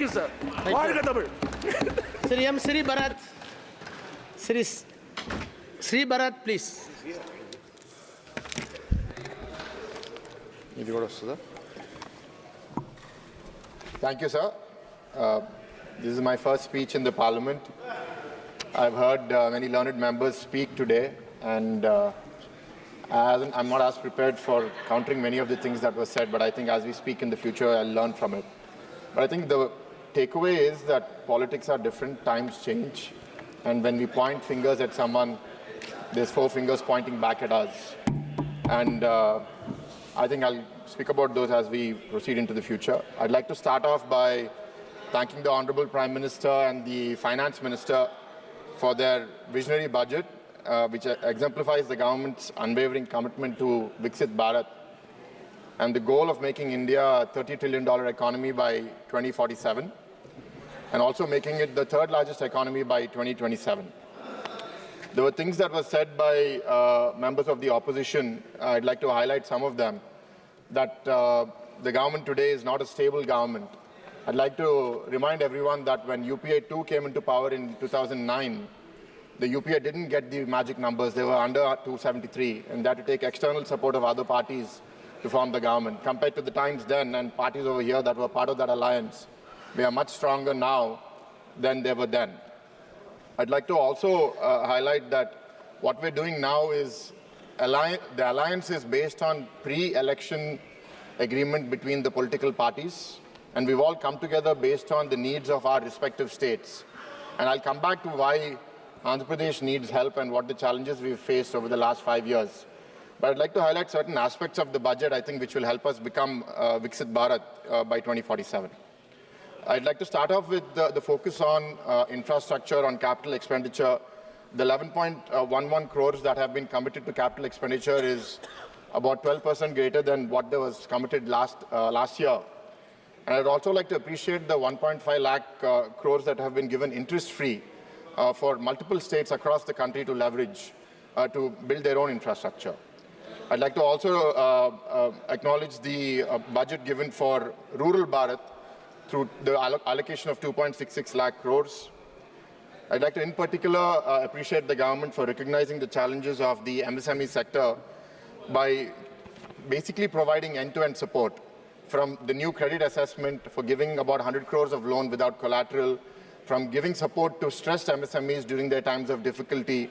you, sir. வாழ்க Tamil. Sri M. Sribharat. Sribharat, please. Thank you, sir. This is my first speech in the Parliament. I've heard many learned members speak today, and I'm not as prepared for countering many of the things that were said, but I think as we speak in the future, I'll learn from it. But I think the takeaway is that politics are different, times change, and when we point fingers at someone, there's 4 fingers pointing back at us. And I think I'll speak about those as we proceed into the future. I'd like to start off by thanking the Honorable Prime Minister and the Finance Minister for their visionary budget, which exemplifies the government's unwavering commitment to Viksit Bharat and the goal of making India a $30 trillion economy by 2047, and also making it the 3rd largest economy by 2027. There were things that were said by members of the opposition. I'd like to highlight some of them. That the government today is not a stable government. I'd like to remind everyone that when UPA 2 came into power in 2009, the UPA didn't get the magic numbers. They were under 273, and they had to take external support of other parties to form the government. Compared to the times then and parties over here that were part of that alliance, we are much stronger now than they were then. I'd like to also highlight that what we're doing now is the alliance is based on pre-election agreement between the political parties, and we've all come together based on the needs of our respective states. And I'll come back to why Andhra Pradesh needs help and what the challenges we've faced over the last 5 years. But I'd like to highlight certain aspects of the budget, I think, which will help us become Viksit Bharat by 2047. I'd like to start off with the focus on infrastructure, on capital expenditure. The 11.11 crores that have been committed to capital expenditure is about 12% greater than what was committed last year. And I'd also like to appreciate the 1.5 lakh crores that have been given interest-free for multiple states across the country to leverage to build their own infrastructure. I'd like to also acknowledge the budget given for rural Bharat through the allocation of 2.66 lakh crores. I'd like to, in particular, appreciate the government for recognizing the challenges of the MSME sector by basically providing end-to-end support, from the new credit assessment for giving about 100 crores of loan without collateral, from giving support to stressed MSMEs during their times of difficulty,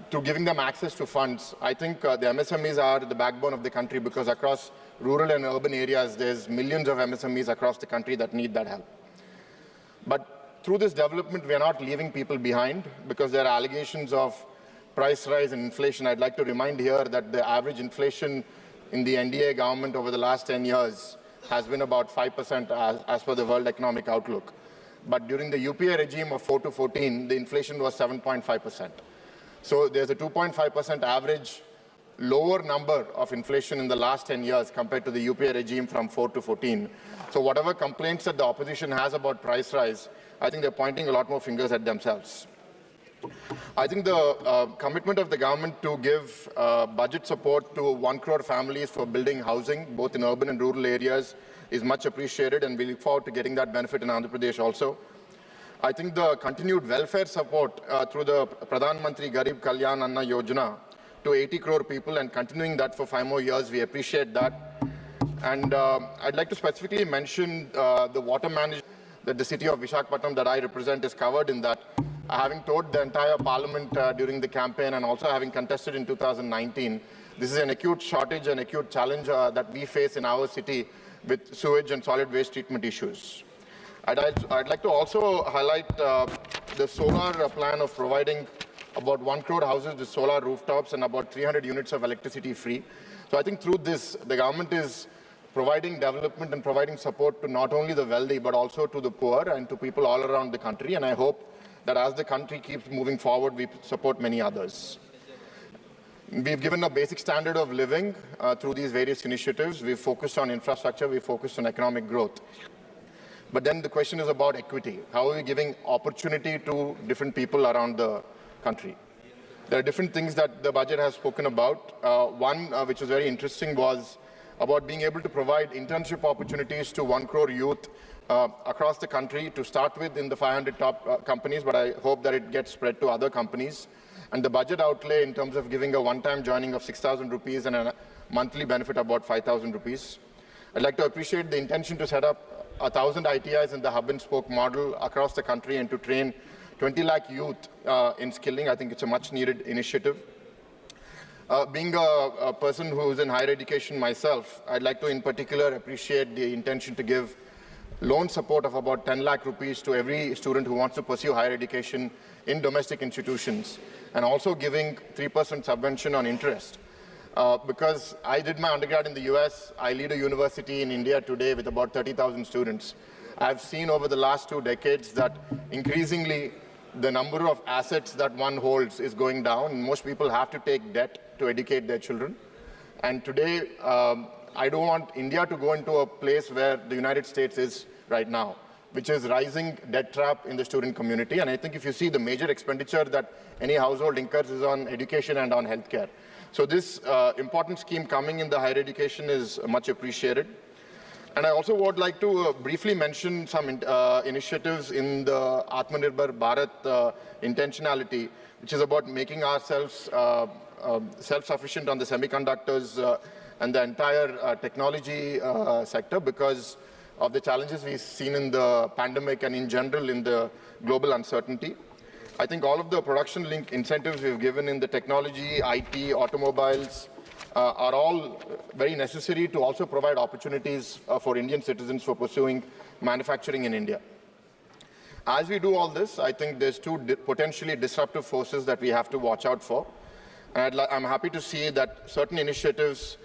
to giving them access to funds. I think the MSMEs are the backbone of the country, because across rural and urban areas, there's millions of MSMEs across the country that need that help. But through this development, we are not leaving people behind, because there are allegations of price rise and inflation. I'd like to remind here that the average inflation in the NDA government over the last 10 years has been about 5% as per the World Economic Outlook. But during the UPA regime of 4 to 14, the inflation was 7.5%. So there's a 2.5% average lower number of inflation in the last 10 years compared to the UPA regime from 4 to 14. So whatever complaints that the opposition has about price rise, I think they're pointing a lot more fingers at themselves. I think the commitment of the government to give budget support to 1 crore families for building housing, both in urban and rural areas, is much appreciated, and we look forward to getting that benefit in Andhra Pradesh also. I think the continued welfare support through the Pradhan Mantri Garib Kalyan Anna Yojana to 80 crore people, and continuing that for 5 more years, we appreciate that. And I'd like to specifically mention the water management that the city of Visakhapatnam that I represent is covered in that. Having told the entire Parliament during the campaign, and also having contested in 2019, this is an acute shortage and acute challenge that we face in our city with sewage and solid waste treatment issues. I'd like to also highlight the solar plan of providing about 1 crore houses with solar rooftops and about 300 units of electricity free. So I think through this, the government is providing development and providing support to not only the wealthy, but also to the poor and to people all around the country. And I hope that as the country keeps moving forward, we support many others. We've given a basic standard of living through these various initiatives. We've focused on infrastructure, we've focused on economic growth. But then the question is about equity. How are we giving opportunity to different people around the country? There are different things that the budget has spoken about. One, which was very interesting, was about being able to provide internship opportunities to 1 crore youth across the country, to start with in the 500 top companies, but I hope that it gets spread to other companies. And the budget outlay in terms of giving a one-time joining of 6,000 rupees and a monthly benefit of about 5,000 rupees. I'd like to appreciate the intention to set up 1,000 ITIs in the hub-and-spoke model across the country and to train 20 lakh youth in skilling. I think it's a much-needed initiative. Being a person who's in higher education myself, I'd like to in particular appreciate the intention to give loan support of about 10 lakh rupees to every student who wants to pursue higher education in domestic institutions, and also giving 3% subvention on interest. Because I did my undergrad in the US, I lead a university in India today with about 30,000 students. I've seen over the last 2 decades that increasingly the number of assets that one holds is going down, and most people have to take debt to educate their children. And today, I don't want India to go into a place where the United States is right now, which is rising debt trap in the student community. And I think if you see the major expenditure that any household incurs is on education and on healthcare. So this important scheme coming in the higher education is much appreciated. And I also would like to briefly mention some initiatives in the Atmanirbhar Bharat intentionality, which is about making ourselves self-sufficient on the semiconductors and the entire technology sector because of the challenges we've seen in the pandemic and in general in the global uncertainty. I think all of the production-linked incentives we've given in the technology, IT, automobiles, are all very necessary to also provide opportunities for Indian citizens for pursuing manufacturing in India. As we do all this, I think there's two potentially disruptive forces that we have to watch out for. And I'm happy to see that certain initiatives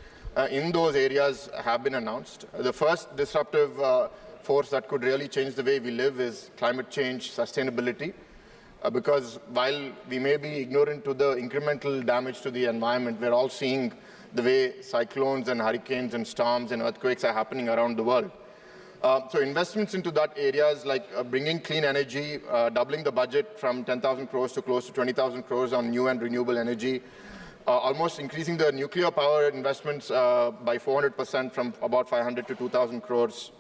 in those areas have been announced. The first disruptive force that could really change the way we live is climate change, sustainability. Because while we may be ignorant to the incremental damage to the environment, we're all seeing the way cyclones and hurricanes and storms and earthquakes are happening around the world. So investments into that areas like bringing clean energy, doubling the budget from 10,000 crores to close to 20,000 crores on new and renewable energy, almost increasing the nuclear power investments by 400% from about 500 to 2,000 crores,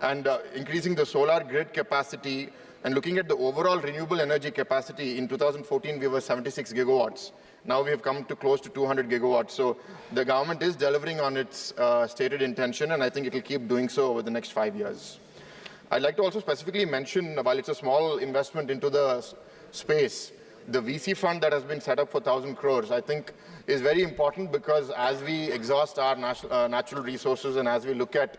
and increasing the solar grid capacity. And looking at the overall renewable energy capacity, in 2014 we were 76 gigawatts. Now we have come to close to 200 gigawatts. So the government is delivering on its stated intention, and I think it will keep doing so over the next 5 years. I'd like to also specifically mention, while it's a small investment into the space, the VC fund that has been set up for 1,000 crores, I think is very important because as we exhaust our natural resources and as we look at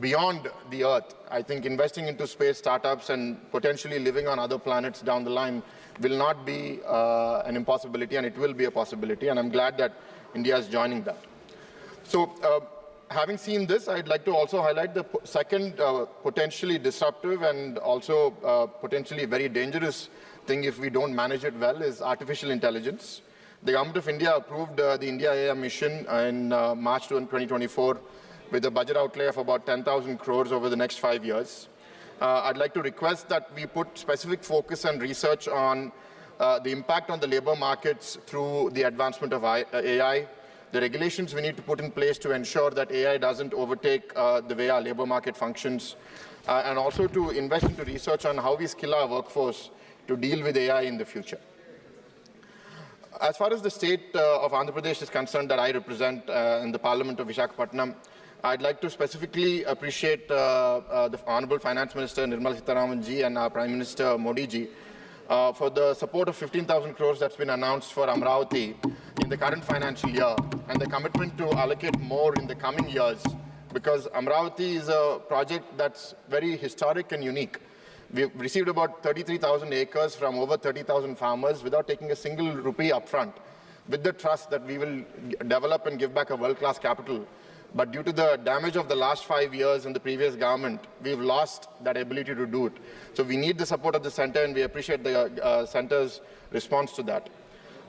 beyond the Earth, I think investing into space startups and potentially living on other planets down the line will not be an impossibility, and it will be a possibility, and I'm glad that India is joining that. So having seen this, I'd like to also highlight the second potentially disruptive and also potentially very dangerous thing if we don't manage it well is artificial intelligence. The Government of India approved the India AI mission in March 2024 with a budget outlay of about 10,000 crores over the next 5 years. I'd like to request that we put specific focus and research on the impact on the labor markets through the advancement of AI, the regulations we need to put in place to ensure that AI doesn't overtake the way our labor market functions, and also to invest into research on how we skill our workforce to deal with AI in the future. As far as the state of Andhra Pradesh is concerned that I represent in the Parliament of Visakhapatnam, I'd like to specifically appreciate the Honorable Finance Minister Nirmala Sitharaman ji and our Prime Minister Modi ji for the support of 15,000 crores that's been announced for Amravati in the current financial year, and the commitment to allocate more in the coming years, because Amravati is a project that's very historic and unique. We've received about 33,000 acres from over 30,000 farmers without taking a single rupee upfront, with the trust that we will develop and give back a world-class capital. But due to the damage of the last 5 years in the previous government, we've lost that ability to do it. So we need the support of the centre, and we appreciate the centre's response to that.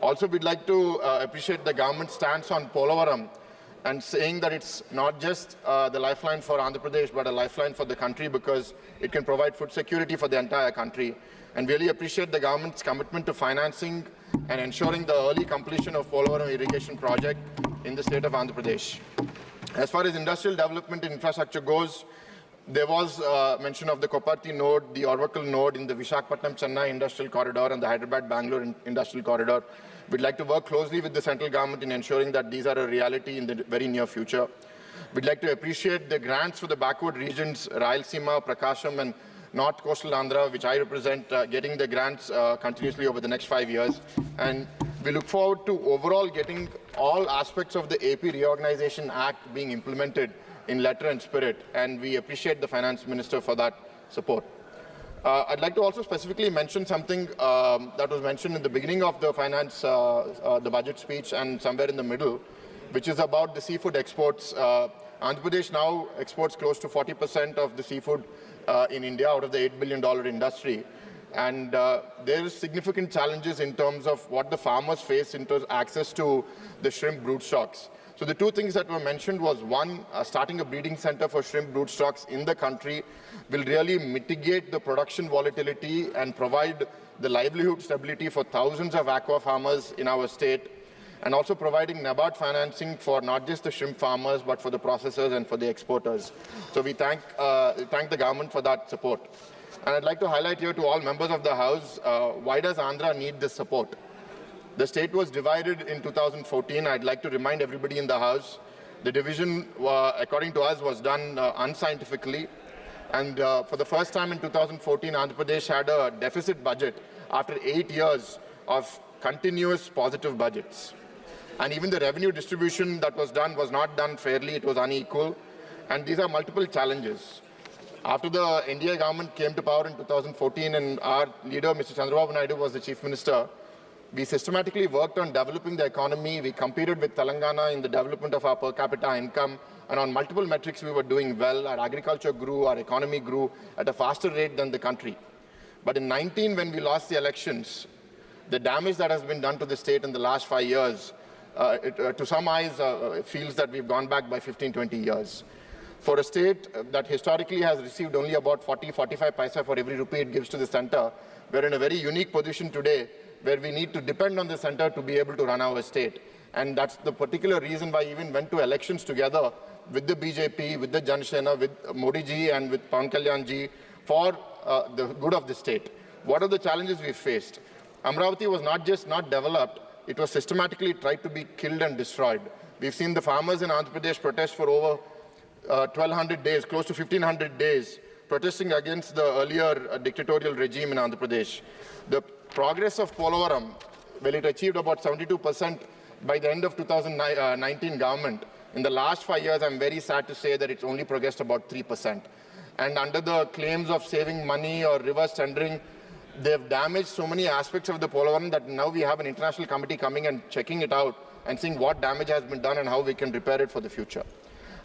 Also, we'd like to appreciate the government's stance on Polavaram and saying that it's not just the lifeline for Andhra Pradesh, but a lifeline for the country because it can provide food security for the entire country. And really appreciate the government's commitment to financing and ensuring the early completion of Polavaram irrigation project in the state of Andhra Pradesh. As far as industrial development and infrastructure goes, There was mention of the Koparthi node, the Oracle node in the Visakhapatnam-Chennai Industrial Corridor and the Hyderabad-Bangalore Industrial Corridor. We'd like to work closely with the central government in ensuring that these are a reality in the very near future. We'd like to appreciate the grants for the backward regions, Rayalaseema, Prakasam, and North Coastal Andhra, which I represent, getting the grants continuously over the next 5 years. And we look forward to overall getting all aspects of the AP Reorganization Act being implemented in letter and spirit, and we appreciate the Finance Minister for that support. I'd like to also specifically mention something that was mentioned in the beginning of the the budget speech and somewhere in the middle, which is about the seafood exports. Andhra Pradesh now exports close to 40% of the seafood in India out of the $8 billion industry. And there is significant challenges in terms of what the farmers face in terms of access to the shrimp broodstocks. So the two things that were mentioned was, one, starting a breeding center for shrimp broodstocks in the country will really mitigate the production volatility and provide the livelihood stability for thousands of aqua farmers in our state, and also providing NABARD financing for not just the shrimp farmers, but for the processors and for the exporters. So we thank the government for that support. And I'd like to highlight here to all members of the House, why does Andhra need this support? The state was divided in 2014. I'd like to remind everybody in the House, the division, according to us, was done unscientifically. And for the first time in 2014, Andhra Pradesh had a deficit budget after 8 years of continuous positive budgets. And even the revenue distribution that was done was not done fairly. It was unequal. And these are multiple challenges. After the NDA government came to power in 2014 and our leader, Mr. Chandrababu Naidu, was the chief minister, we systematically worked on developing the economy. We competed with Telangana in the development of our per capita income. And on multiple metrics, we were doing well. Our agriculture grew, our economy grew at a faster rate than the country. But in 19, when we lost the elections, the damage that has been done to the state in the last 5 years, to some eyes, feels that we've gone back by 15, 20 years. For a state that historically has received only about 40, 45 paisa for every rupee it gives to the center, we're in a very unique position today where we need to depend on the center to be able to run our state. And that's the particular reason why I even went to elections together with the BJP, with the Jan Sena, with Modi ji and with Pawan Kalyan ji for the good of the state. What are the challenges we faced? Amravati was not just not developed, it was systematically tried to be killed and destroyed. We've seen the farmers in Andhra Pradesh protest for over 1,200 days, close to 1,500 days, protesting against the earlier dictatorial regime in Andhra Pradesh. The progress of Polavaram, well, it achieved about 72% by the end of 2019 government. In the last 5 years, I'm very sad to say that it's only progressed about 3%. And under the claims of saving money or reverse tendering, they've damaged so many aspects of the Polavaram that now we have an international committee coming and checking it out and seeing what damage has been done and how we can repair it for the future.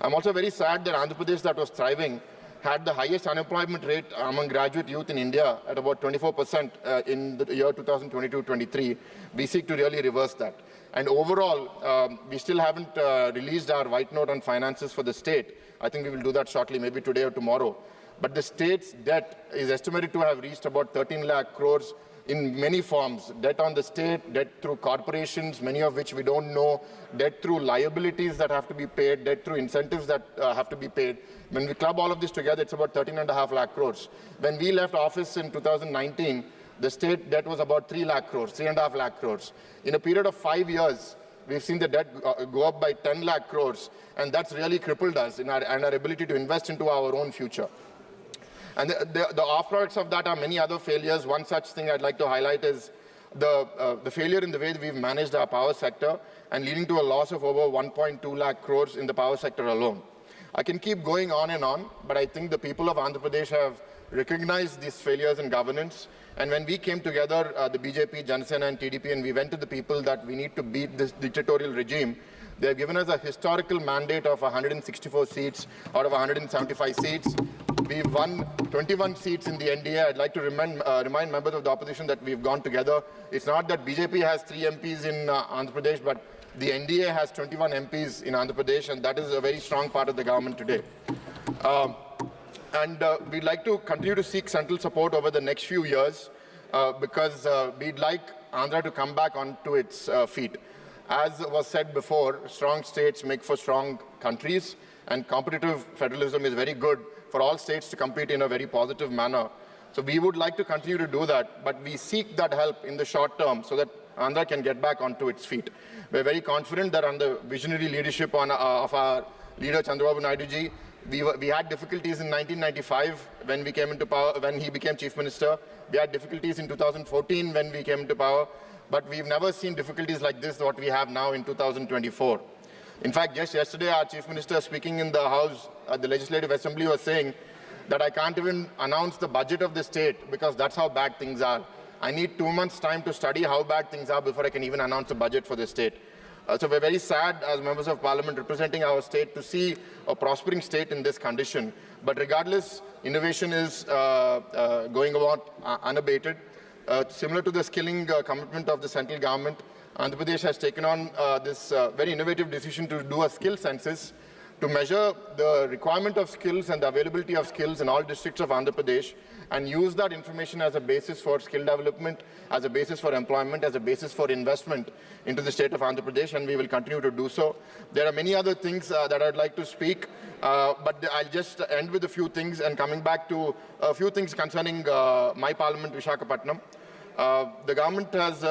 I'm also very sad that Andhra Pradesh, that was thriving, had the highest unemployment rate among graduate youth in India at about 24% in the year 2022-23. We seek to really reverse that. And overall, we still haven't released our white note on finances for the state. I think we will do that shortly, maybe today or tomorrow. But the state's debt is estimated to have reached about 13 lakh crores in many forms. Debt on the state, debt through corporations, many of which we don't know, debt through liabilities that have to be paid, debt through incentives that have to be paid. When we club all of this together, it's about 13.5 lakh crores. When we left office in 2019, the state debt was about 3 lakh crores, 3.5 lakh crores. In a period of 5 years, we've seen the debt go up by 10 lakh crores, and that's really crippled us in our ability to invest into our own future. And the off-products of that are many other failures. One such thing I'd like to highlight is the failure in the way that we've managed our power sector and leading to a loss of over 1.2 lakh crores in the power sector alone. I can keep going on and on, but I think the people of Andhra Pradesh have recognized these failures in governance. And when we came together, the BJP, Jan Sena and TDP, and we went to the people that we need to beat this dictatorial regime, they have given us a historical mandate of 164 seats out of 175 seats. We've won 21 seats in the NDA. I'd like to remind members of the opposition that we've gone together. It's not that BJP has 3 MPs in Andhra Pradesh, but the NDA has 21 MPs in Andhra Pradesh, and that is a very strong part of the government today. We'd like to continue to seek central support over the next few years because we'd like Andhra to come back onto its feet. As was said before, strong states make for strong countries, and competitive federalism is very good for all states to compete in a very positive manner. So we would like to continue to do that, but we seek that help in the short term so that Andhra can get back onto its feet. We're very confident that under visionary leadership of our leader Chandrababu Naidu ji, we had difficulties in 1995 when we came into power, when he became Chief Minister. We had difficulties in 2014 when we came into power, but we've never seen difficulties like this, what we have now in 2024. In fact, just yesterday, our Chief Minister speaking in the House, the Legislative Assembly, was saying that I can't even announce the budget of the state because that's how bad things are. I need 2 months' time to study how bad things are before I can even announce a budget for the state. So we're very sad as members of parliament representing our state to see a prospering state in this condition. But regardless, innovation is going about unabated. Similar to the skilling commitment of the central government, Andhra Pradesh has taken on this very innovative decision to do a skill census to measure the requirement of skills and the availability of skills in all districts of Andhra Pradesh and use that information as a basis for skill development, as a basis for employment, as a basis for investment into the state of Andhra Pradesh, and we will continue to do so. There are many other things that I'd like to speak, but I'll just end with a few things and coming back to a few things concerning my parliament, Visakhapatnam. The government has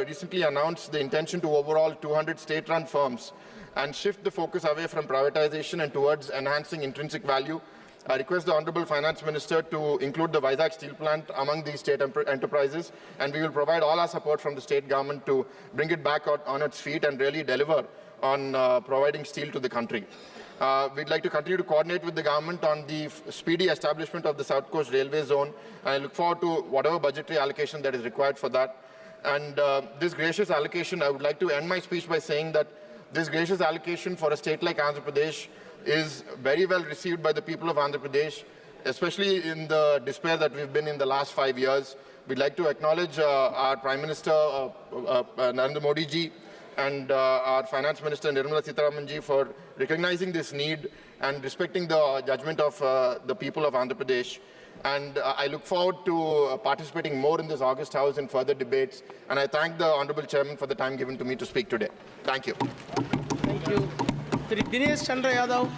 recently announced the intention to overhaul 200 state-run firms and shift the focus away from privatization and towards enhancing intrinsic value. I request the Honorable Finance Minister to include the Vizag Steel Plant among these state enterprises, and we will provide all our support from the state government to bring it back on its feet and really deliver on providing steel to the country. We'd like to continue to coordinate with the government on the speedy establishment of the South Coast Railway Zone, and I look forward to whatever budgetary allocation that is required for that. And this gracious allocation, I would like to end my speech by saying that this gracious allocation for a state like Andhra Pradesh is very well received by the people of Andhra Pradesh, especially in the despair that we've been in the last 5 years. We'd like to acknowledge our Prime Minister, Narendra Modi ji, and our Finance Minister, Nirmala Sitharaman ji, for recognizing this need and respecting the judgment of the people of Andhra Pradesh. And I look forward to participating more in this August House in further debates. And I thank the Honorable Chairman for the time given to me to speak today. Thank you. Thank you. Sri Dinesh Chandra Yadav.